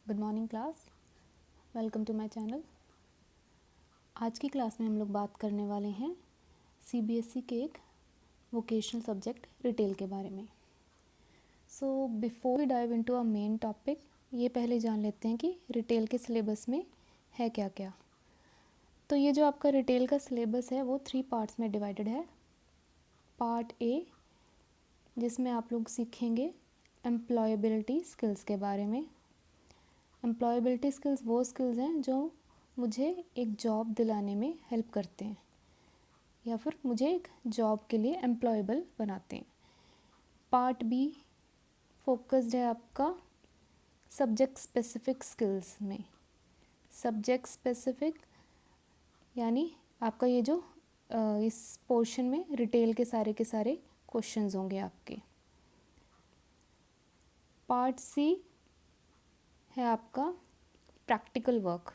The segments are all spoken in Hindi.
Good morning class, welcome to my channel. आज की क्लास में हम लोग बात करने वाले हैं सीबीएसई के एक वोकेशनल सब्जेक्ट रिटेल के बारे में। So before we dive into a main topic, ये पहले जान लेते हैं कि रिटेल के सिलेबस में है क्या क्या। तो ये जो आपका रिटेल का सिलेबस है वो 3 पार्ट्स में डिवाइडेड है। पार्ट ए, जिसमें आप लोग सीखेंगे एम्प्लॉयबिलिटी स्किल्स के बारे में। एम्प्लॉयबिलिटी स्किल्स वो स्किल्स हैं जो मुझे एक जॉब दिलाने में हेल्प करते हैं या फिर मुझे एक जॉब के लिए एम्प्लॉयबल बनाते हैं। पार्ट बी फोकस्ड है आपका सब्जेक्ट स्पेसिफिक स्किल्स में। सब्जेक्ट स्पेसिफिक यानी आपका ये जो इस पोर्शन में रिटेल के सारे क्वेश्चंस होंगे आपके। पार्ट सी है आपका प्रैक्टिकल वर्क।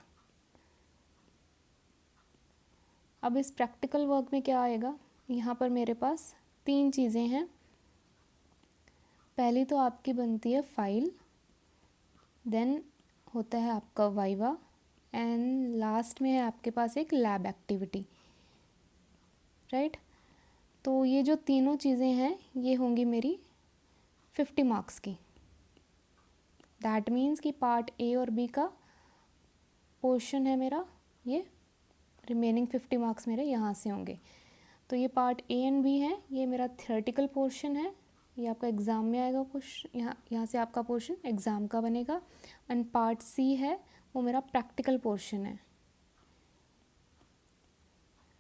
अब इस प्रैक्टिकल वर्क में क्या आएगा, यहाँ पर मेरे पास 3 चीज़ें हैं। पहली तो आपकी बनती है फाइल, देन होता है आपका वाइवा एंड लास्ट में है आपके पास एक लैब एक्टिविटी, राइट। तो ये जो तीनों चीज़ें हैं ये होंगी मेरी 50 मार्क्स की। दैट मीन्स कि पार्ट ए और बी का पोर्शन है मेरा, ये रिमेनिंग 50 मार्क्स मेरे यहाँ से होंगे। तो ये पार्ट ए एंड बी है, ये मेरा थ्योरेटिकल पोर्शन है, ये आपका एग्ज़ाम में आएगा क्वेश्चन, यहाँ से आपका पोर्शन एग्ज़ाम का बनेगा। एंड पार्ट सी है वो मेरा प्रैक्टिकल पोर्शन है,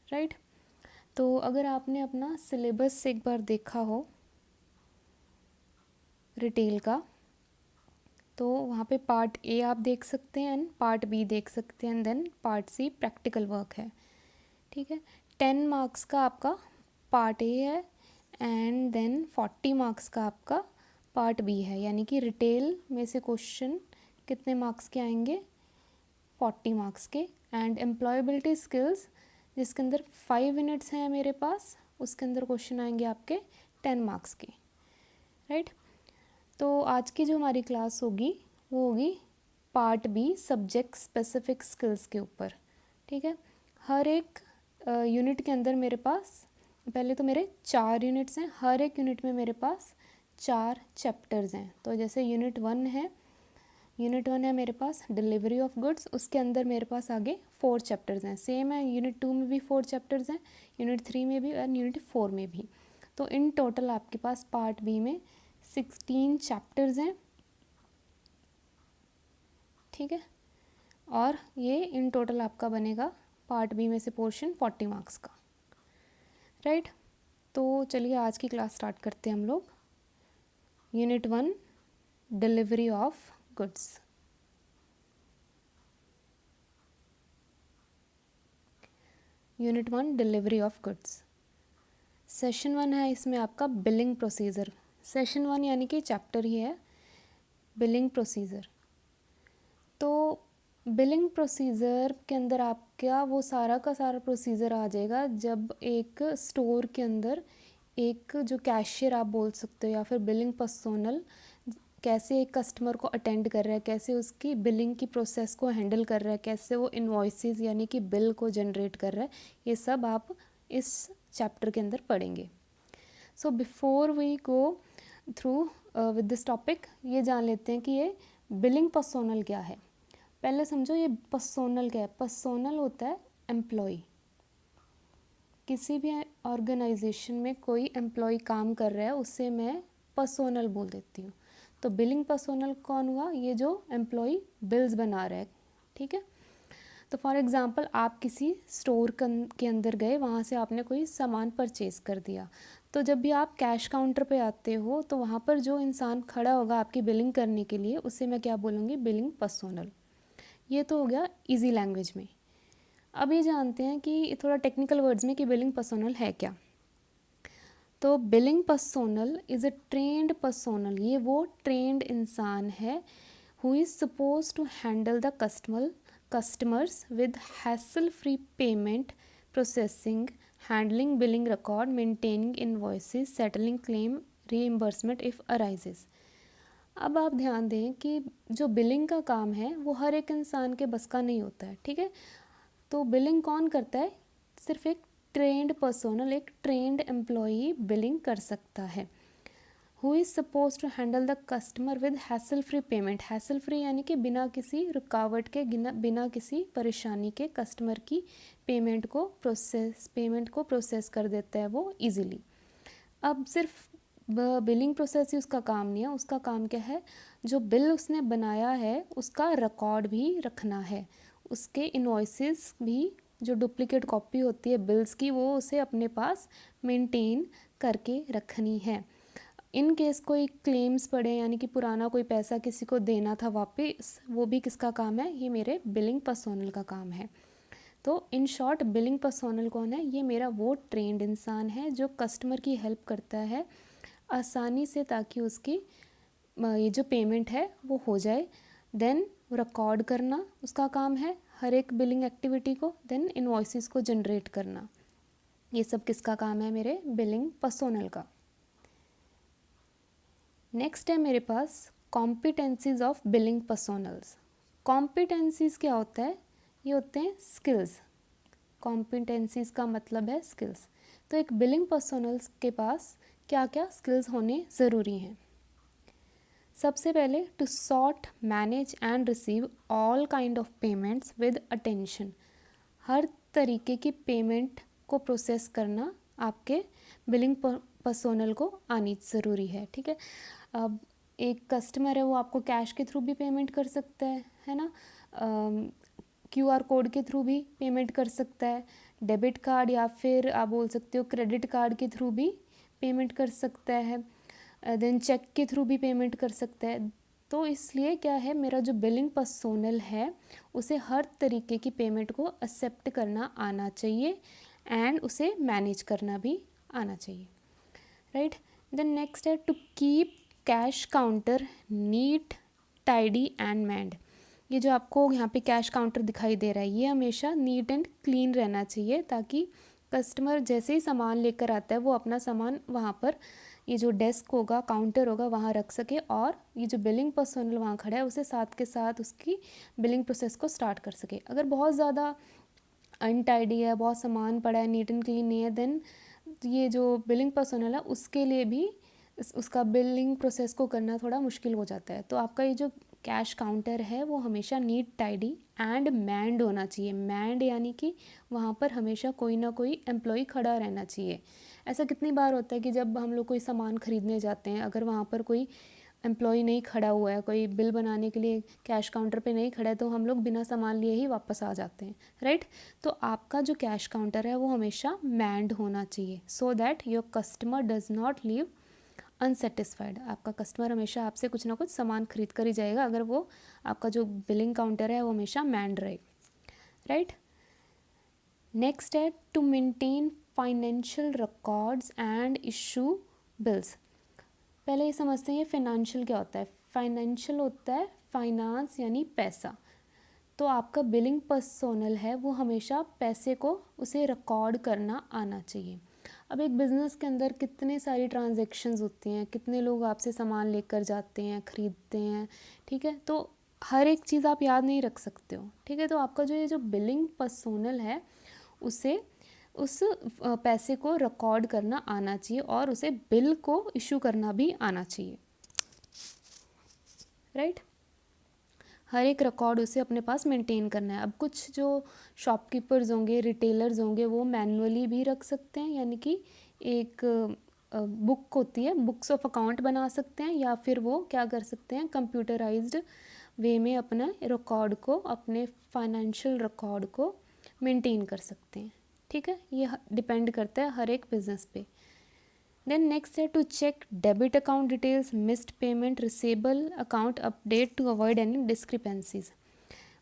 राइट। तो अगर आपने अपना सिलेबस एक बार देखा हो रिटेल का, तो वहाँ पे पार्ट ए आप देख सकते हैं एंड पार्ट बी देख सकते हैं and then part C practical work है, ठीक है। 10 मार्क्स का आपका पार्ट ए है एंड देन 40 मार्क्स का आपका पार्ट बी है, यानी कि रिटेल में से क्वेश्चन कितने मार्क्स के आएंगे, 40 मार्क्स के। एंड एम्प्लॉयबिलिटी स्किल्स जिसके अंदर 5 यूनिट्स हैं मेरे पास, उसके अंदर क्वेश्चन आएंगे आपके 10 मार्क्स के, राइट। तो आज की जो हमारी क्लास होगी वो होगी part be subject specific skills के ऊपर, ठीक है। हर एक यूनिट के अंदर मेरे पास पहले तो मेरे 4 यूनिट्स हैं, हर एक यूनिट में मेरे पास 4 चैप्टर्स हैं। तो जैसे यूनिट 1 है मेरे पास डिलीवरी ऑफ गुड्स, उसके अंदर मेरे पास आगे 4 चैप्टर्स हैं। सेम है यूनिट 2 में भी 4 चैप्टर्स हैं, यूनिट 3 में भी और यूनिट 4 में भी। तो इन टोटल आपके पास पार्ट बी में 16 चैप्टर्स हैं, ठीक है। और ये इन टोटल आपका बनेगा पार्ट बी में से पोर्शन 40 मार्क्स का, राइट। तो चलिए आज की क्लास स्टार्ट करते हैं हम लोग। Unit 1 delivery of goods. Unit 1 delivery of goods. Session 1 है इसमें आपका बिलिंग प्रोसीजर। सेशन 1 यानी कि चैप्टर ही है बिलिंग प्रोसीजर। तो बिलिंग प्रोसीजर के अंदर आपका वो सारा का सारा प्रोसीजर आ जाएगा जब एक स्टोर के अंदर एक जो कैशियर आप बोल सकते हो या फिर बिलिंग पर्सोनल कैसे एक कस्टमर को अटेंड कर रहा है, कैसे उसकी बिलिंग की प्रोसेस को हैंडल कर रहा है, कैसे वो इन्वॉइसेस यानी कि बिल को जनरेट कर रहा है, ये सब आप इस चैप्टर के अंदर पढ़ेंगे। So before we go through with this topic, ये जान लेते हैं कि ये बिलिंग पर्सोनल क्या है। पहले समझो ये पर्सोनल क्या है। पर्सोनल होता है एम्प्लॉय। किसी भी ऑर्गेनाइजेशन में कोई एम्प्लॉय काम कर रहा है उससे मैं पर्सोनल बोल देती हूँ। तो बिलिंग पर्सोनल कौन हुआ, ये जो एम्प्लॉय बिल्स बना रहा है, ठीक है। तो फॉर एग्ज़ाम्पल आप किसी स्टोर के अंदर गए, वहाँ से आपने कोई सामान परचेज़ कर दिया। तो जब भी आप कैश काउंटर पे आते हो तो वहाँ पर जो इंसान खड़ा होगा आपकी बिलिंग करने के लिए, उससे मैं क्या बोलूँगी, बिलिंग पर्सोनल। ये तो हो गया इजी लैंग्वेज में। अभी जानते हैं कि थोड़ा टेक्निकल वर्ड्स में कि बिलिंग पर्सोनल है क्या। तो billing personnel is a trained personnel, ये वो ट्रेंड इंसान है who is suppose to handle the customers with hassle-free payment processing, handling billing record, maintaining invoices, settling claim, reimbursement if arises. अब आप ध्यान दें कि जो बिलिंग का काम है वो हर एक इंसान के बस का नहीं होता है, ठीक है। तो बिलिंग कौन करता है? सिर्फ एक ट्रेंड पर्सनल, एक ट्रेंड एम्प्लॉई बिलिंग कर सकता है। Who is suppose to handle the customer with hassle free payment. Hassle free यानी कि बिना किसी रुकावट के, बिना किसी परेशानी के कस्टमर की पेमेंट को प्रोसेस कर देता है वो इजीली। अब सिर्फ बिलिंग प्रोसेस ही उसका काम नहीं है, उसका काम क्या है? जो बिल उसने बनाया है उसका रिकॉर्ड भी रखना है, उसके इनवॉइसेस भी, जो डुप्लीकेट कॉपी होती है बिल्स की, वो उसे अपने पास मेंटेन करके रखनी है। इन केस कोई क्लेम्स पड़े, यानी कि पुराना कोई पैसा किसी को देना था वापस, वो भी किसका काम है? ये मेरे बिलिंग पर्सोनल का काम है। तो इन शॉर्ट बिलिंग पर्सोनल कौन है? ये मेरा वो ट्रेंड इंसान है जो कस्टमर की हेल्प करता है आसानी से, ताकि उसकी ये जो पेमेंट है वो हो जाए। देन रिकॉर्ड करना उसका काम है हर एक बिलिंग एक्टिविटी को। देन इनवॉइसेस को जनरेट करना, ये सब किसका काम है? मेरे बिलिंग पर्सोनल का। नेक्स्ट है मेरे पास competencies of billing personnels. Competencies क्या होता है? ये होते हैं स्किल्स। कॉम्पिटेंसीज का मतलब है स्किल्स। तो एक बिलिंग पर्सोनल्स के पास क्या क्या स्किल्स होने ज़रूरी हैं? सबसे पहले, to sort, manage and receive all kind of payments with attention. हर तरीके की पेमेंट को प्रोसेस करना आपके बिलिंग पर्सोनल को आनी ज़रूरी है, ठीक है। अब एक कस्टमर है, वो आपको कैश के थ्रू भी पेमेंट कर सकता है ना, QR कोड के थ्रू भी पेमेंट कर सकता है, डेबिट कार्ड या फिर आप बोल सकते हो क्रेडिट कार्ड के थ्रू भी पेमेंट कर सकता है, देन चेक के थ्रू भी पेमेंट कर सकता है। तो इसलिए क्या है, मेरा जो बिलिंग पर्सोनल है उसे हर तरीके की पेमेंट को एक्सेप्ट करना आना चाहिए एंड उसे मैनेज करना भी आना चाहिए, राइट। देन नेक्स्ट है to keep cash counter neat, tidy and manned. ये जो आपको यहाँ पे कैश काउंटर दिखाई दे रहा है, ये हमेशा नीट एंड क्लीन रहना चाहिए, ताकि कस्टमर जैसे ही सामान लेकर आता है वो अपना सामान वहाँ पर, ये जो डेस्क होगा, काउंटर होगा, वहाँ रख सके, और ये जो बिलिंग पर्सोनल वहाँ खड़ा है उसे साथ के साथ उसकी बिलिंग प्रोसेस को स्टार्ट कर सके। अगर बहुत ज़्यादा अनटाइडी है, बहुत सामान पड़ा है, नीट एंड क्लीन नहीं है, देन ये जो बिलिंग पर्सोनल है उसके लिए भी उसका बिलिंग प्रोसेस को करना थोड़ा मुश्किल हो जाता है। तो आपका ये जो कैश काउंटर है वो हमेशा नीट, टाइडी एंड मैन्ड होना चाहिए। मैन्ड यानी कि वहाँ पर हमेशा कोई ना कोई एम्प्लॉय खड़ा रहना चाहिए। ऐसा कितनी बार होता है कि जब हम लोग कोई सामान ख़रीदने जाते हैं, अगर वहाँ पर कोई एम्प्लॉय नहीं खड़ा हुआ है, कोई बिल बनाने के लिए कैश काउंटर पे नहीं खड़ा है, तो हम लोग बिना सामान लिए ही वापस आ जाते हैं, राइट। तो आपका जो कैश काउंटर है वो हमेशा मैन्ड होना चाहिए, so that your customer does not leave unsatisfied. आपका कस्टमर हमेशा आपसे कुछ ना कुछ सामान खरीद कर ही जाएगा अगर वो आपका जो बिलिंग काउंटर है वो हमेशा मैन्ड रहे, राइट। नेक्स्ट है to maintain financial records and issue bills. पहले ये समझते हैं ये फाइनेंशियल क्या होता है। फाइनेंशियल होता है फाइनेंस यानी पैसा। तो आपका बिलिंग पर्सोनल है वो हमेशा पैसे को, उसे रिकॉर्ड करना आना चाहिए। अब एक बिज़नेस के अंदर कितने सारी ट्रांजैक्शंस होती हैं, कितने लोग आपसे सामान लेकर जाते हैं, ख़रीदते हैं, ठीक है। तो हर एक चीज़ आप याद नहीं रख सकते हो, ठीक है। तो आपका जो ये जो बिलिंग पर्सोनल है उसे उस पैसे को रिकॉर्ड करना आना चाहिए और उसे बिल को इशू करना भी आना चाहिए, राइट। हर एक रिकॉर्ड उसे अपने पास मेंटेन करना है। अब कुछ जो शॉपकीपर्स होंगे, रिटेलर्स होंगे, वो मैनुअली भी रख सकते हैं, यानी कि एक बुक होती है, बुक्स ऑफ अकाउंट बना सकते हैं, या फिर वो क्या कर सकते हैं, कंप्यूटराइज्ड वे में अपना रिकॉर्ड को, अपने फाइनेंशियल रिकॉर्ड को मेंटेन कर सकते हैं, ठीक है। ये डिपेंड करता है हर एक बिज़नेस पे। देन नेक्स्ट है to check debit account details, missed payment, receivable account update to avoid any discrepancies.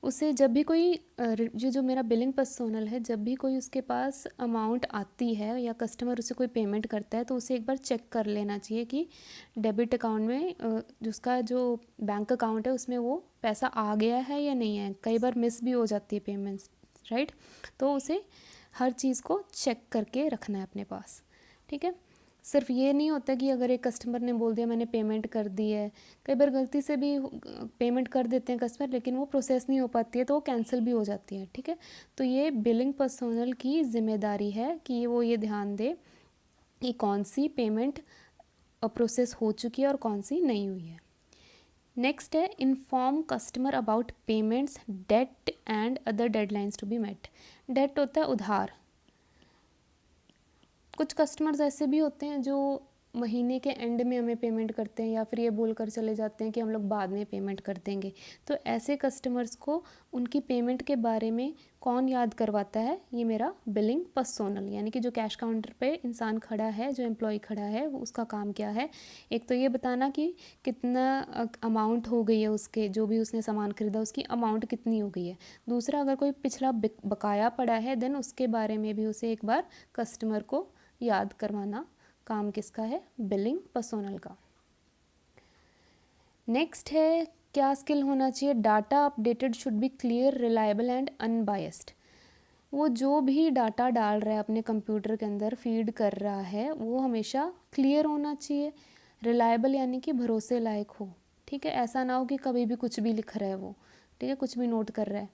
उसे जब भी कोई जो मेरा बिलिंग पर्सोनल है, जब भी कोई उसके पास अमाउंट आती है या कस्टमर उसे कोई पेमेंट करता है, तो उसे एक बार चेक कर लेना चाहिए कि डेबिट अकाउंट में उसका जो बैंक अकाउंट है उसमें वो पैसा आ गया है या नहीं है। कई बार मिस भी हो जाती है पेमेंट्स, राइट। तो उसे हर चीज़ को चेक करके रखना है अपने पास, ठीक है। सिर्फ ये नहीं होता कि अगर एक कस्टमर ने बोल दिया मैंने पेमेंट कर दी है, कई बार गलती से भी पेमेंट कर देते हैं कस्टमर, लेकिन वो प्रोसेस नहीं हो पाती है तो वो कैंसिल भी हो जाती है, ठीक है। तो ये बिलिंग पर्सनल की जिम्मेदारी है कि वो ये ध्यान दे कि कौन सी पेमेंट प्रोसेस हो चुकी है और कौन सी नहीं हुई है। नेक्स्ट है inform customer about payments, debt and other deadlines to be met. Debt होता है उधार। कुछ कस्टमर्स ऐसे भी होते हैं जो महीने के एंड में हमें पेमेंट करते हैं या फिर ये बोल कर चले जाते हैं कि हम लोग बाद में पेमेंट कर देंगे। तो ऐसे कस्टमर्स को उनकी पेमेंट के बारे में कौन याद करवाता है? ये मेरा बिलिंग पर्सोनल, यानी कि जो कैश काउंटर पे इंसान खड़ा है, जो एम्प्लॉय खड़ा है, उसका काम क्या है? एक तो ये बताना कि कितना अमाउंट हो गई है उसके, जो भी उसने सामान खरीदा उसकी अमाउंट कितनी हो गई है। दूसरा, अगर कोई पिछला बकाया पड़ा है देन उसके बारे में भी उसे एक बार कस्टमर को याद करवाना काम किसका है? बिलिंग पर्सोनल का। नेक्स्ट है क्या स्किल होना चाहिए? Data updated should be clear, reliable and unbiased. वो जो भी डाटा डाल रहा है अपने कंप्यूटर के अंदर फीड कर रहा है वो हमेशा क्लियर होना चाहिए, रिलायबल यानी कि भरोसे लायक हो, ठीक है। ऐसा ना हो कि कभी भी कुछ भी लिख रहा है वो, ठीक है, कुछ भी नोट कर रहा है।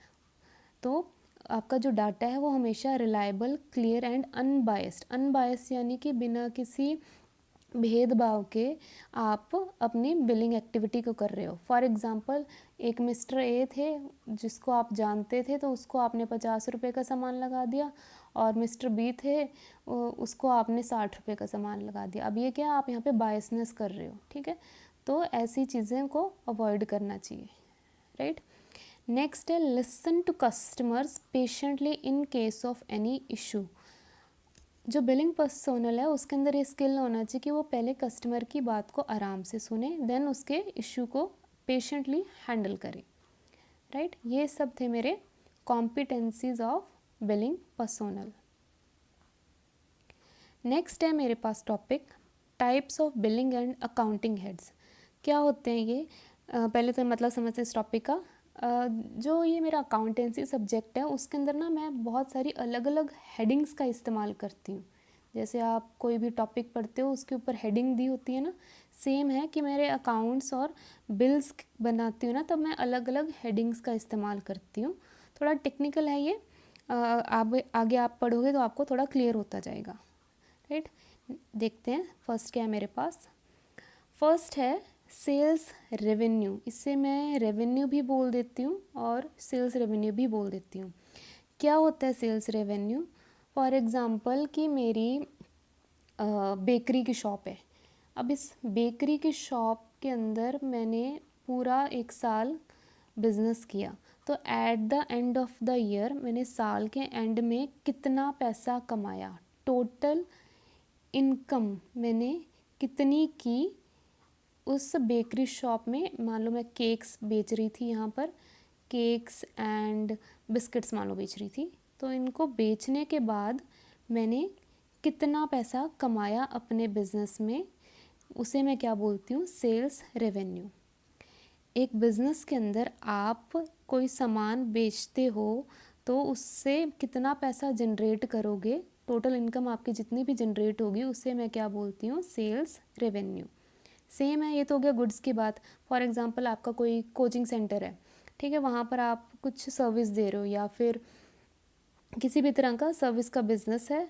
तो आपका जो डाटा है वो हमेशा reliable, clear and unbiased. Unbiased यानी कि बिना किसी भेदभाव के आप अपनी बिलिंग एक्टिविटी को कर रहे हो। फॉर एग्ज़ाम्पल, एक मिस्टर ए थे जिसको आप जानते थे, तो उसको आपने 50 रुपये का सामान लगा दिया, और मिस्टर बी थे उसको आपने 60 रुपये का सामान लगा दिया। अब ये क्या, आप यहाँ पे बायसनेस कर रहे हो, ठीक है। तो ऐसी चीज़ें को अवॉइड करना चाहिए, राइट। नेक्स्ट है listen to customers patiently in case of any issue. जो बिलिंग पर्सोनल है उसके अंदर ये स्किल होना चाहिए कि वो पहले कस्टमर की बात को आराम से सुने, देन उसके इशू को पेशेंटली हैंडल करे, राइट। ये सब थे मेरे competencies of billing personnel. Next है मेरे पास topic types of billing and accounting heads. क्या होते हैं ये? पहले तो मतलब समझते हैं इस टॉपिक का। जो ये मेरा अकाउंटेंसी सब्जेक्ट है उसके अंदर ना मैं बहुत सारी अलग अलग हेडिंग्स का इस्तेमाल करती हूँ। जैसे आप कोई भी टॉपिक पढ़ते हो उसके ऊपर हेडिंग दी होती है ना, सेम है कि मेरे अकाउंट्स और बिल्स बनाती हूँ ना, तब मैं अलग अलग हेडिंग्स का इस्तेमाल करती हूँ। थोड़ा टेक्निकल है ये, आगे आप पढ़ोगे तो आपको थोड़ा क्लियर होता जाएगा, राइट। देखते हैं फर्स्ट क्या है मेरे पास। फर्स्ट है सेल्स रेवेन्यू। इससे मैं रेवेन्यू भी बोल देती हूँ और सेल्स रेवेन्यू भी बोल देती हूँ। क्या होता है सेल्स रेवेन्यू? फॉर एग्ज़ाम्पल कि मेरी बेकरी की शॉप है। अब इस बेकरी की शॉप के अंदर मैंने पूरा 1 साल बिज़नेस किया, तो at the end of the year मैंने साल के एंड में कितना पैसा कमाया, टोटल इनकम मैंने कितनी की उस बेकरी शॉप में। मान लो मैं केक्स बेच रही थी, यहाँ पर केक्स एंड बिस्किट्स मान लो बेच रही थी, तो इनको बेचने के बाद मैंने कितना पैसा कमाया अपने बिज़नेस में, उसे मैं क्या बोलती हूँ? Sales revenue. एक बिज़नेस के अंदर आप कोई सामान बेचते हो तो उससे कितना पैसा जनरेट करोगे, टोटल इनकम आपकी जितनी भी जनरेट होगी उसे मैं क्या बोलती हूँ? Sales revenue. सेम है, ये तो हो गया गुड्स की बात। फॉर एग्ज़ाम्पल आपका कोई कोचिंग सेंटर है, ठीक है, वहाँ पर आप कुछ सर्विस दे रहे हो या फिर किसी भी तरह का सर्विस का बिज़नेस है,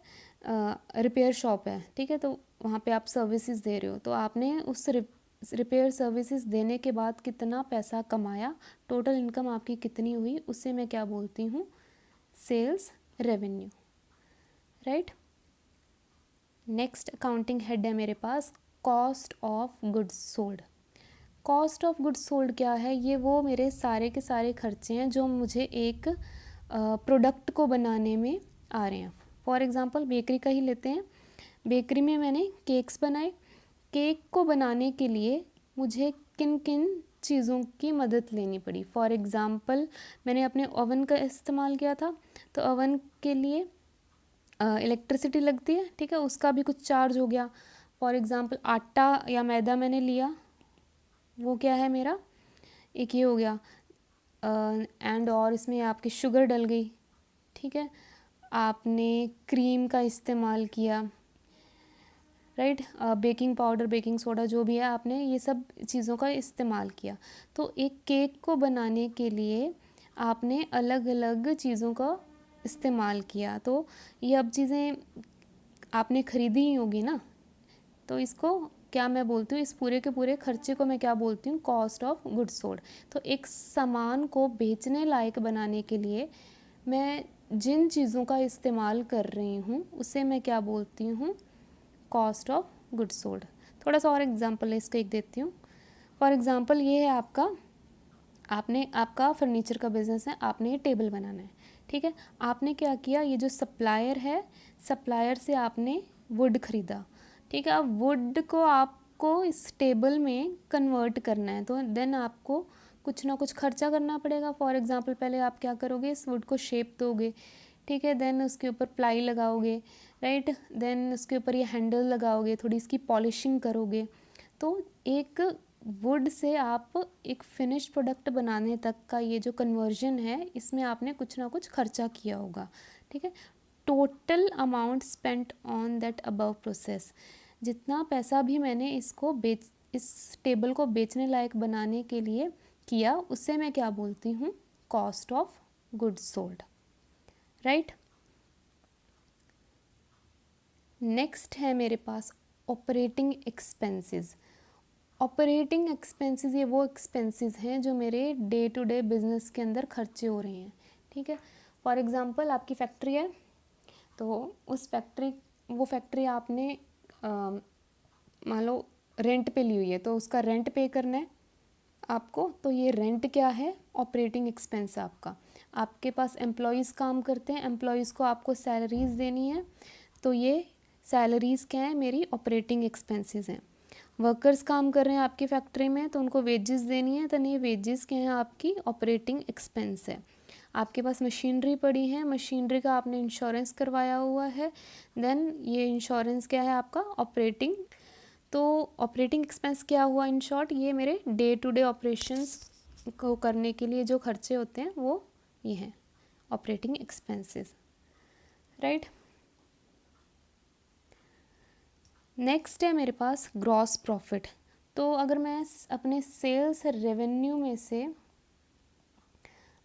रिपेयर शॉप है, ठीक है, तो वहाँ पे आप सर्विसेज दे रहे हो, तो आपने उस रिपेयर सर्विसेज देने के बाद कितना पैसा कमाया, टोटल इनकम आपकी कितनी हुई, उससे मैं क्या बोलती हूँ? Sales revenue, right. Next accounting head है मेरे पास cost of goods sold. Cost of goods sold क्या है? ये वो मेरे सारे के सारे खर्चे हैं जो मुझे एक प्रोडक्ट को बनाने में आ रहे हैं। फॉर एग्ज़ाम्पल बेकरी का ही लेते हैं। बेकरी में मैंने केक्स बनाए। केक को बनाने के लिए मुझे किन किन चीज़ों की मदद लेनी पड़ी? फॉर एग्ज़ाम्पल मैंने अपने ओवन का इस्तेमाल किया था, तो ओवन के लिए इलेक्ट्रिसिटी लगती है, ठीक है, उसका भी कुछ चार्ज हो गया। फॉर एग्ज़ाम्पल आटा या मैदा मैंने लिया, वो क्या है मेरा, एक ये हो गया, एंड और इसमें आपकी शुगर डल गई, ठीक है, आपने क्रीम का इस्तेमाल किया, right. Baking powder, baking soda, जो भी है, आपने ये सब चीज़ों का इस्तेमाल किया। तो एक केक को बनाने के लिए आपने अलग अलग चीज़ों का इस्तेमाल किया, तो ये अब चीज़ें आपने ख़रीदी ही होगी ना, तो इसको क्या मैं बोलती हूँ, इस पूरे के पूरे खर्चे को मैं क्या बोलती हूँ, कॉस्ट ऑफ गुड्स सोल्ड। तो एक सामान को बेचने लायक बनाने के लिए मैं जिन चीज़ों का इस्तेमाल कर रही हूँ उसे मैं क्या बोलती हूँ, कॉस्ट ऑफ गुड्स सोल्ड। थोड़ा सा और एग्जांपल इसका एक देती हूँ। फॉर एग्जांपल ये है आपका फर्नीचर का बिज़नेस है, आपने ये टेबल बनाना है, ठीक है। आपने क्या किया, ये जो सप्लायर है, सप्लायर से आपने वुड ख़रीदा, ठीक है। अब वुड को आपको इस टेबल में कन्वर्ट करना है, तो देन आपको कुछ ना कुछ खर्चा करना पड़ेगा। फॉर एग्जांपल पहले आप क्या करोगे, इस वुड को शेप दोगे, ठीक है। देन उसके ऊपर प्लाई लगाओगे, राइट। देन उसके ऊपर ये हैंडल लगाओगे, थोड़ी इसकी पॉलिशिंग करोगे। तो एक वुड से आप एक फिनिश प्रोडक्ट बनाने तक का ये जो कन्वर्जन है, इसमें आपने कुछ ना कुछ खर्चा किया होगा, ठीक है। Total amount spent on that above process, जितना पैसा भी मैंने इस टेबल को बेचने लायक बनाने के लिए किया, उससे मैं क्या बोलती हूँ, cost of goods sold, right. Next है मेरे पास ऑपरेटिंग एक्सपेंसेस। ऑपरेटिंग एक्सपेंसेस ये वो एक्सपेंसेस हैं जो मेरे डे टू डे बिजनेस के अंदर खर्चे हो रहे हैं, ठीक है। फॉर एग्जांपल आपकी फैक्ट्री है, तो वो फैक्ट्री आपने मान लो रेंट पे ली हुई है, तो उसका रेंट पे करना है आपको। तो ये रेंट क्या है, ऑपरेटिंग एक्सपेंस आपका। आपके पास एम्प्लॉयज़ काम करते हैं, एम्प्लॉयज़ को आपको सैलरीज़ देनी है, तो ये सैलरीज़ क्या है, मेरी ऑपरेटिंग एक्सपेंसेस हैं। वर्कर्स काम कर रहे हैं आपकी फैक्ट्री में, तो उनको वेजेस देनी है, तो ये वेजेस क्या है, आपकी ऑपरेटिंग एक्सपेंस है। आपके पास मशीनरी पड़ी है, मशीनरी का आपने इंश्योरेंस करवाया हुआ है, देन ये इंश्योरेंस क्या है, आपका ऑपरेटिंग। तो ऑपरेटिंग एक्सपेंस क्या हुआ, इन शॉर्ट ये मेरे डे टू डे ऑपरेशंस को करने के लिए जो खर्चे होते हैं वो ये हैं ऑपरेटिंग एक्सपेंसेस, राइट। नेक्स्ट है मेरे पास ग्रॉस प्रॉफिट। तो अगर मैं अपने सेल्स रेवेन्यू में से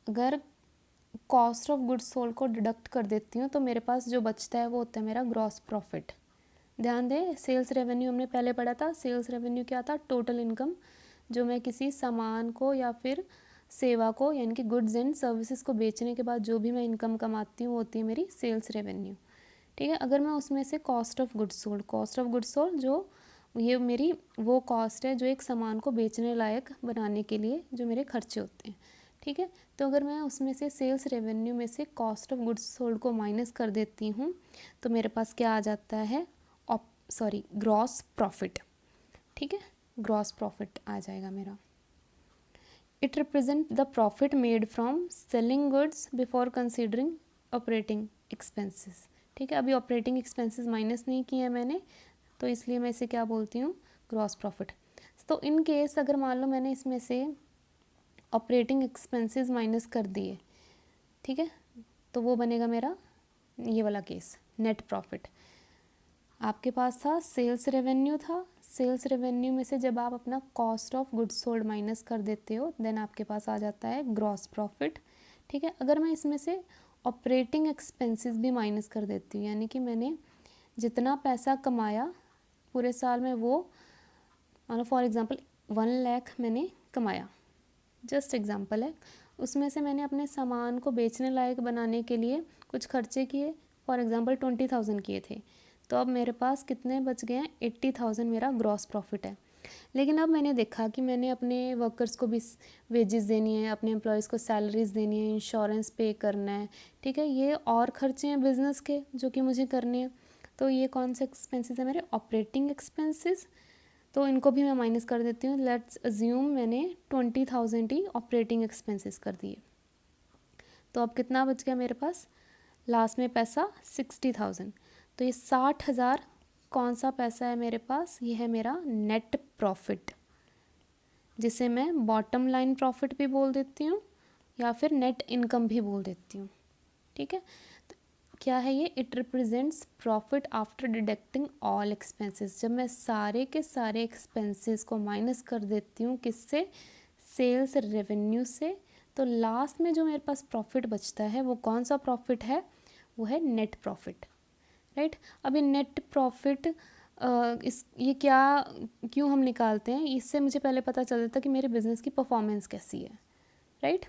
अगर कॉस्ट ऑफ गुड्स सोल्ड को डिडक्ट कर देती हूँ, तो मेरे पास जो बचता है वो होता है मेरा ग्रॉस प्रॉफिट। ध्यान दें, सेल्स रेवेन्यू हमने पहले पढ़ा था। सेल्स रेवेन्यू क्या था, टोटल इनकम जो मैं किसी सामान को या फिर सेवा को, यानी कि गुड्स एंड सर्विसेज को बेचने के बाद जो भी मैं इनकम कमाती हूँ, होती है मेरी सेल्स रेवेन्यू, ठीक है। अगर मैं उसमें से कॉस्ट ऑफ गुड्स सोल्ड जो ये मेरी वो कॉस्ट है जो एक सामान को बेचने लायक बनाने के लिए जो मेरे खर्चे होते हैं, ठीक है। तो अगर मैं उसमें से सेल्स रेवेन्यू में से कॉस्ट ऑफ गुड्स सोल्ड को माइनस कर देती हूँ, तो मेरे पास क्या आ जाता है, ग्रॉस प्रॉफिट, ठीक है। ग्रॉस प्रॉफिट आ जाएगा मेरा। It represent the profit made from selling goods before considering operating expenses, ठीक है। अभी ऑपरेटिंग एक्सपेंसेस माइनस नहीं किए हैं मैंने, तो इसलिए मैं इसे क्या बोलती हूँ, ग्रॉस प्रॉफिट। तो इन केस अगर मान लो मैंने इसमें से ऑपरेटिंग एक्सपेंसेस माइनस कर दिए, ठीक है, तो वो बनेगा मेरा ये वाला केस, नेट प्रॉफिट। आपके पास था सेल्स रेवेन्यू था, सेल्स रेवेन्यू में से जब आप अपना cost of goods sold minus कर देते हो, देन आपके पास आ जाता है ग्रॉस प्रॉफिट, ठीक है। अगर मैं इसमें से ऑपरेटिंग एक्सपेंसेस भी माइनस कर देती हूँ, यानी कि मैंने जितना पैसा कमाया पूरे साल में, वो मान लो फॉर एग्जांपल 1 लाख मैंने कमाया, जस्ट एग्जांपल है, उसमें से मैंने अपने सामान को बेचने लायक बनाने के लिए कुछ खर्चे किए, फॉर एग्जांपल 20,000 किए थे, तो अब मेरे पास कितने बच गए हैं, 80,000 मेरा ग्रॉस प्रॉफिट है। लेकिन अब मैंने देखा कि मैंने अपने वर्कर्स को भी वेजेस देनी है, अपने एम्प्लॉयज़ को सैलरीज देनी है, इंश्योरेंस पे करना है, ठीक है। ये और खर्चे हैं बिज़नेस के जो कि मुझे करने हैं, तो ये कौन से एक्सपेंसेस है मेरे, ऑपरेटिंग एक्सपेंसेस। तो इनको भी मैं माइनस कर देती हूँ। लेट्स अज्यूम मैंने 20,000 ही ऑपरेटिंग एक्सपेंसेस कर दिए, तो अब कितना बच गया मेरे पास लास्ट में पैसा, 60,000। तो ये 60,000 कौन सा पैसा है मेरे पास, ये है मेरा नेट प्रॉफिट, जिसे मैं बॉटम लाइन प्रॉफिट भी बोल देती हूँ या फिर नेट इनकम भी बोल देती हूँ, ठीक है। क्या है ये? It represents profit after deducting all expenses. जब मैं सारे के सारे एक्सपेंसेस को माइनस कर देती हूँ किससे? सेल्स रेवेन्यू से, तो लास्ट में जो मेरे पास प्रॉफिट बचता है वो कौन सा प्रॉफिट है? वो है नेट प्रॉफिट, राइट। अब ये नेट प्रॉफिट ये क्या, क्यों हम निकालते हैं? इससे मुझे पहले पता चल जाता कि मेरे बिजनेस की परफॉर्मेंस कैसी है, राइट।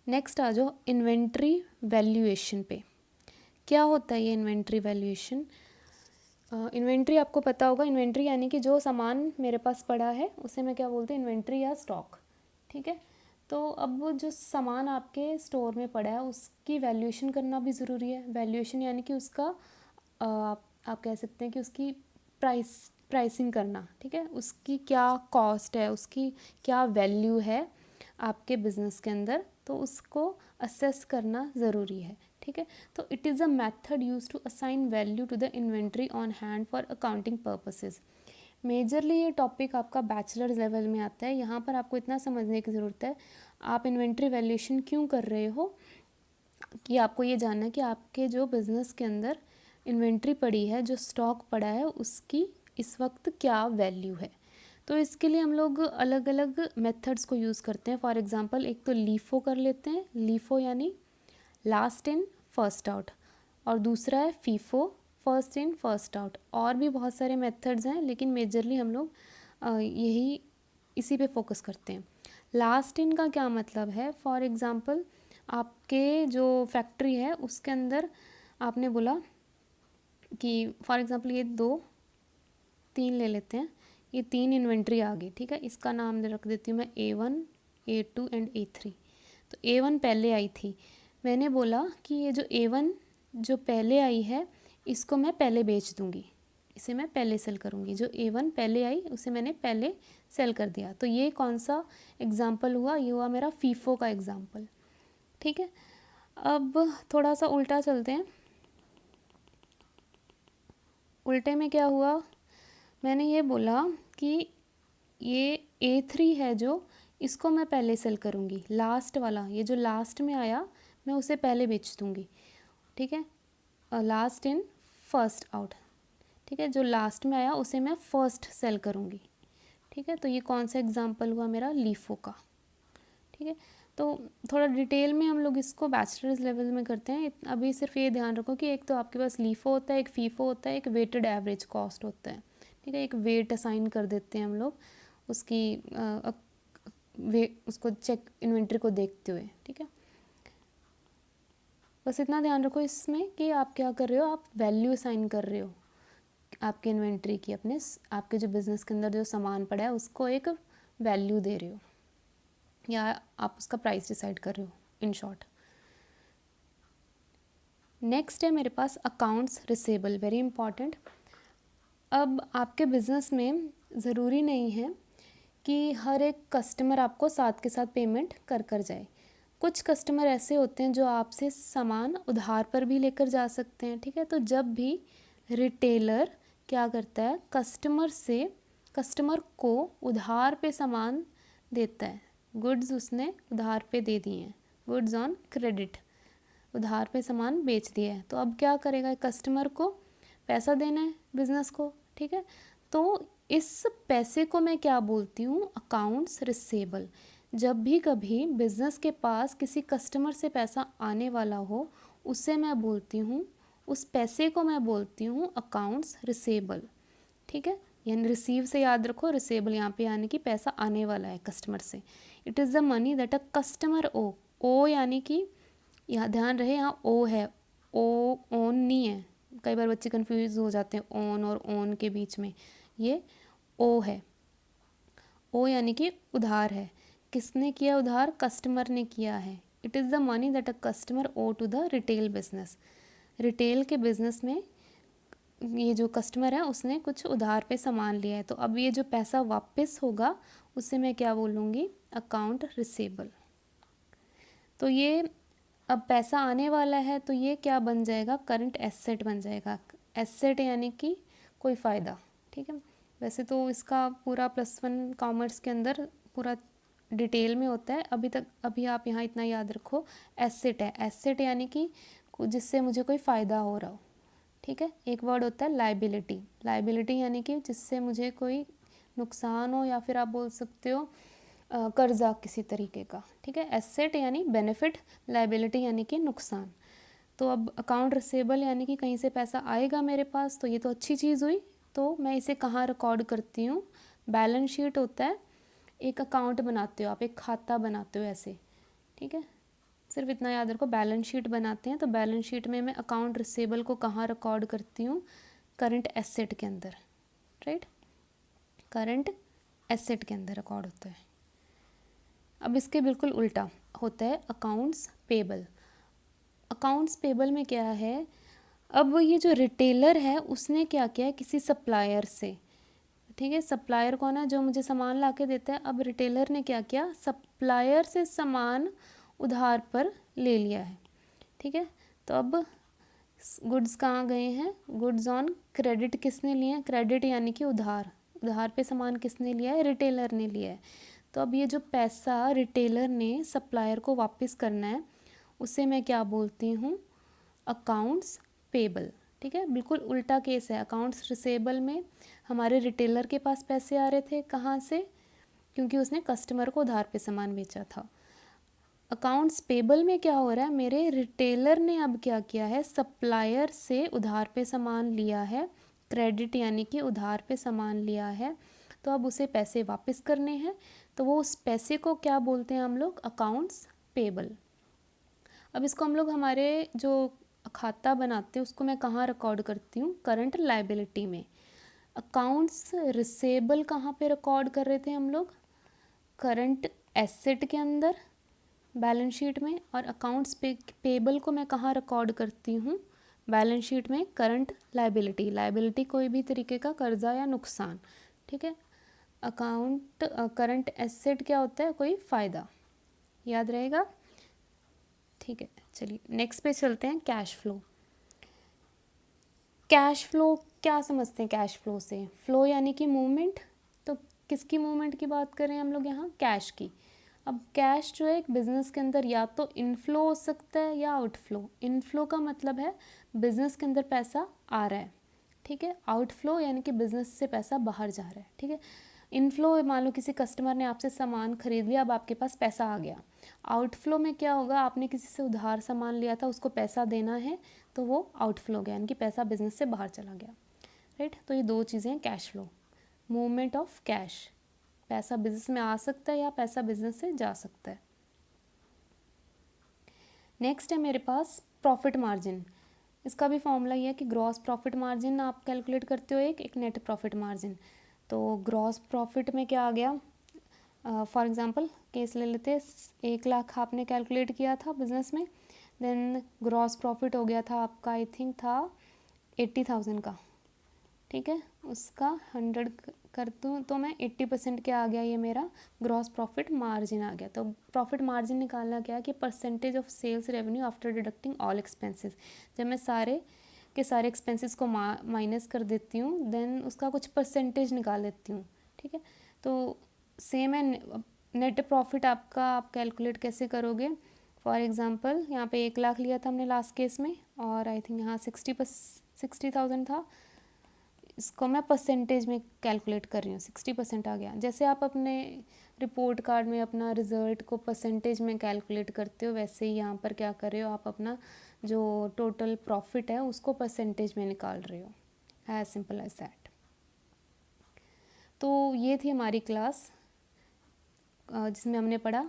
नेक्स्ट आ जाओ इन्वेंट्री वैल्यूएशन पे। क्या होता है ये इन्वेंट्री वैल्यूएशन? इन्वेंट्री आपको पता होगा, इन्वेंट्री यानी कि जो सामान मेरे पास पड़ा है उसे मैं क्या बोलते हैं? इन्वेंट्री या स्टॉक, ठीक है। तो अब वो जो सामान आपके स्टोर में पड़ा है उसकी वैल्यूएशन करना भी ज़रूरी है। वैल्यूएशन यानी कि उसका आप कह सकते हैं कि उसकी प्राइसिंग करना, ठीक है। उसकी क्या कॉस्ट है, उसकी क्या वैल्यू है आपके बिज़नेस के अंदर, तो उसको असेस करना ज़रूरी है, ठीक है। तो it is a method use to assign value to the inventory on hand for accounting purposes. Majorly ये टॉपिक आपका बैचलर्स लेवल में आता है। यहाँ पर आपको इतना समझने की ज़रूरत है, आप इन्वेंट्री वैल्यूएशन क्यों कर रहे हो, कि आपको ये जानना है कि आपके जो बिज़नेस के अंदर इन्वेंट्री पड़ी है, जो स्टॉक पड़ा है, उसकी इस वक्त क्या वैल्यू है। तो इसके लिए हम लोग अलग अलग मेथड्स को यूज़ करते हैं। फॉर एग्जांपल एक तो लीफो कर लेते हैं, लीफो यानी लास्ट इन फर्स्ट आउट, और दूसरा है FIFO, first in first out. और भी बहुत सारे मेथड्स हैं लेकिन मेजरली हम लोग यही इसी पे फोकस करते हैं। लास्ट इन का क्या मतलब है? फॉर एग्ज़ाम्पल आपके जो फैक्ट्री है उसके अंदर आपने बोला कि फॉर एग्ज़ाम्पल ये 2 3 ले लेते हैं, ये 3 इन्वेंट्री आ गई, ठीक है। इसका नाम रख देती हूँ मैं A1, A2 एंड A3। तो A1 पहले आई थी, मैंने बोला कि ये जो A1 जो पहले आई है इसको मैं पहले बेच दूँगी, इसे मैं पहले सेल करूँगी। जो A1 पहले आई उसे मैंने पहले सेल कर दिया। तो ये कौन सा एग्ज़ाम्पल हुआ? ये हुआ मेरा फीफो का एग्ज़ाम्पल, ठीक है। अब थोड़ा सा उल्टा चलते हैं। उल्टे में क्या हुआ? मैंने ये बोला कि ये A3 है जो, इसको मैं पहले सेल करूँगी, लास्ट वाला ये जो लास्ट में आया मैं उसे पहले बेच दूँगी, ठीक है। लास्ट इन फर्स्ट आउट, ठीक है। जो लास्ट में आया उसे मैं फर्स्ट सेल करूँगी, ठीक है। तो ये कौन सा एग्जाम्पल हुआ मेरा? लीफो का, ठीक है। तो थोड़ा डिटेल में हम लोग इसको बैचलर्स लेवल में करते हैं। अभी सिर्फ ये ध्यान रखो कि एक तो आपके पास लीफो होता है, एक फीफो होता है, एक वेटेड एवरेज कॉस्ट होता है, ठीक है। एक वेट असाइन कर देते हैं हम लोग उसकी उसको चेक इन्वेंट्री को देखते हुए, ठीक है। बस इतना ध्यान रखो इसमें कि आप क्या कर रहे हो, आप वैल्यू असाइन कर रहे हो आपके इन्वेंट्री की, अपने आपके जो बिज़नेस के अंदर जो सामान पड़ा है उसको एक वैल्यू दे रहे हो, या आप उसका प्राइस डिसाइड कर रहे हो, इन शॉर्ट। नेक्स्ट है मेरे पास अकाउंट्स रिसेबल, वेरी इंपॉर्टेंट। अब आपके बिज़नेस में ज़रूरी नहीं है कि हर एक कस्टमर आपको साथ के साथ पेमेंट कर जाए। कुछ कस्टमर ऐसे होते हैं जो आपसे सामान उधार पर भी लेकर जा सकते हैं, ठीक है। तो जब भी रिटेलर क्या करता है, कस्टमर को उधार पे सामान देता है, गुड्स उसने उधार पे दे दिए हैं, गुड्स ऑन क्रेडिट, उधार पे सामान बेच दिया है, तो अब क्या करेगा, कस्टमर को पैसा देना है बिज़नेस को, ठीक है। तो इस पैसे को मैं क्या बोलती हूँ? Accounts receivable. जब भी कभी बिज़नेस के पास किसी कस्टमर से पैसा आने वाला हो उसे मैं बोलती हूँ, उस पैसे को मैं बोलती हूँ अकाउंट्स रिसेबल, ठीक है। यानी रिसीव से याद रखो, रिसेबल यहाँ पे यानी कि पैसा आने वाला है कस्टमर से। It is the money that a customer ओ यानी कि यहाँ ध्यान रहे, यहाँ ओ है, ओ ओन नहीं है। कई बार बच्चे कंफ्यूज हो जाते हैं ओन और ओन के बीच में, ये ओ है। ओ यानी कि उधार है, किसने किया उधार? कस्टमर ने किया है। It is the money that a customer owe to the retail business. Retail के बिजनेस में ये जो कस्टमर है उसने कुछ उधार पे सामान लिया है, तो अब ये जो पैसा वापस होगा उसे मैं क्या बोलूँगी? Account receivable. तो ये अब पैसा आने वाला है तो ये क्या बन जाएगा? करंट एसेट बन जाएगा। एसेट यानी कि कोई फ़ायदा, ठीक है। वैसे तो इसका पूरा +1 कॉमर्स के अंदर पूरा डिटेल में होता है। अभी आप यहाँ इतना याद रखो, एसेट है, एसेट यानी कि जिससे मुझे कोई फ़ायदा हो रहा हो, ठीक है। एक वर्ड होता है लाइबिलिटी, लाइबिलिटी यानी कि जिससे मुझे कोई नुकसान हो, या फिर आप बोल सकते हो कर्जा किसी तरीके का, ठीक है। एसेट यानी बेनिफिट, लाइबिलिटी यानी कि नुकसान। तो अब अकाउंट रिसेबल यानी कि कहीं से पैसा आएगा मेरे पास, तो ये तो अच्छी चीज़ हुई। तो मैं इसे कहाँ रिकॉर्ड करती हूँ? बैलेंस शीट होता है, एक अकाउंट बनाते हो आप, एक खाता बनाते हो ऐसे, ठीक है। सिर्फ इतना याद रखो, बैलेंस शीट बनाते हैं तो बैलेंस शीट में मैं अकाउंट रिसेबल को कहाँ रिकॉर्ड करती हूँ? करंट एसेट के अंदर, राइट, करंट एसेट के अंदर रिकॉर्ड होता है। अब इसके बिल्कुल उल्टा होता है अकाउंट्स पेबल। अकाउंट्स पेबल में क्या है? अब ये जो रिटेलर है उसने क्या किया, किसी सप्लायर से, ठीक है, सप्लायर कौन है? जो मुझे सामान ला के देता है। अब रिटेलर ने क्या किया, सप्लायर से सामान उधार पर ले लिया है, ठीक है। तो अब गुड्स कहाँ गए हैं? गुड्स ऑन क्रेडिट किसने लिए हैं? क्रेडिट यानी कि उधार, उधार पे सामान किसने लिया है? रिटेलर ने लिया है। तो अब ये जो पैसा रिटेलर ने सप्लायर को वापस करना है, उसे मैं क्या बोलती हूँ? अकाउंट्स पेबल, ठीक है। बिल्कुल उल्टा केस है। अकाउंट्स रिसेबल में हमारे रिटेलर के पास पैसे आ रहे थे, कहाँ से? क्योंकि उसने कस्टमर को उधार पे सामान बेचा था। अकाउंट्स पेबल में क्या हो रहा है? मेरे रिटेलर ने अब क्या किया है, सप्लायर से उधार पे सामान लिया है, क्रेडिट यानी कि उधार पे सामान लिया है, तो अब उसे पैसे वापस करने हैं। तो वो उस पैसे को क्या बोलते हैं हम लोग? Accounts payable. अब इसको हम लोग हमारे जो खाता बनाते हैं उसको मैं कहाँ रिकॉर्ड करती हूँ? करंट लाइबिलिटी में। अकाउंट्स रिसेबल कहाँ पे रिकॉर्ड कर रहे थे हम लोग? करंट एसेट के अंदर, बैलेंस शीट में। और अकाउंट्स पेबल को मैं कहाँ रिकॉर्ड करती हूँ? बैलेंस शीट में, करंट लाइबिलिटी। लाइबिलिटी कोई भी तरीके का कर्जा या नुकसान, ठीक है। अकाउंट करंट एसेट क्या होता है? कोई फ़ायदा, याद रहेगा, ठीक है। चलिए नेक्स्ट पे चलते हैं, कैश फ्लो। कैश फ्लो क्या समझते हैं? कैश फ्लो से फ्लो यानी कि मूवमेंट। तो किसकी मूवमेंट की बात कर रहे हैं हम लोग यहाँ? कैश की। अब कैश जो है एक बिजनेस के अंदर या तो इनफ्लो हो सकता है या आउटफ्लो। इनफ्लो का मतलब है बिजनेस के अंदर पैसा आ रहा है, ठीक है। आउटफ्लो यानी कि बिजनेस से पैसा बाहर जा रहा है, ठीक है। इनफ्लो, मान लो किसी कस्टमर ने आपसे सामान खरीद लिया, अब आपके पास पैसा आ गया। आउटफ्लो में क्या होगा? आपने किसी से उधार सामान लिया था, उसको पैसा देना है, तो वो आउटफ्लो गया, यानी कि पैसा बिजनेस से बाहर चला गया, राइट। तो ये दो चीज़ें हैं cash flow, movement of cash. पैसा बिजनेस में आ सकता है या पैसा बिजनेस से जा सकता है। नेक्स्ट है मेरे पास प्रॉफिट मार्जिन। इसका भी फॉर्मूला ये है कि ग्रॉस प्रॉफिट मार्जिन आप कैलकुलेट करते हो, एक नेट प्रॉफिट मार्जिन। तो ग्रॉस प्रॉफिट में क्या आ गया? फॉर एग्जांपल केस ले लेते हैं, 1,00,000 आपने कैलकुलेट किया था बिजनेस में, देन ग्रॉस प्रॉफिट हो गया था आपका, आई थिंक था 80,000 का, ठीक है। उसका 100 कर दूँ तो मैं 80% क्या आ गया? ये मेरा ग्रॉस प्रॉफिट मार्जिन आ गया। तो प्रॉफिट मार्जिन निकालना क्या है कि percentage of sales revenue after deducting all expenses. जब मैं सारे के सारे एक्सपेंसेस को माइनस कर देती हूँ, देन उसका कुछ परसेंटेज निकाल लेती हूँ, ठीक है। तो सेम है नेट प्रॉफिट आपका, आप कैलकुलेट कैसे करोगे? फॉर एग्जांपल यहाँ पे 1,00,000 लिया था हमने लास्ट केस में, और आई थिंक यहाँ 60,000 था। इसको मैं परसेंटेज में कैलकुलेट कर रही हूँ, 60% आ गया। जैसे आप अपने रिपोर्ट कार्ड में अपना रिजल्ट को परसेंटेज में कैलकुलेट करते हो, वैसे ही यहाँ पर क्या कर रहे हो, आप अपना जो टोटल प्रॉफिट है उसको परसेंटेज में निकाल रहे हो, एज सिंपल एज दैट। तो ये थी हमारी क्लास जिसमें हमने पढ़ा,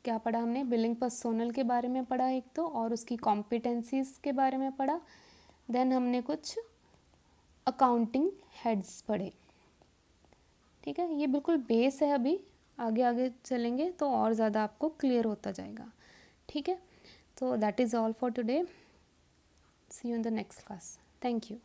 क्या पढ़ा हमने? बिलिंग पर्सोनल के बारे में पढ़ा एक तो, और उसकी कॉम्पिटेंसीज के बारे में पढ़ा। देन हमने कुछ अकाउंटिंग हेड्स पढ़े, ठीक है। ये बिल्कुल बेस है, अभी आगे आगे चलेंगे तो और ज़्यादा आपको क्लियर होता जाएगा, ठीक है। तो that is all for today, see you in the next class, thank you.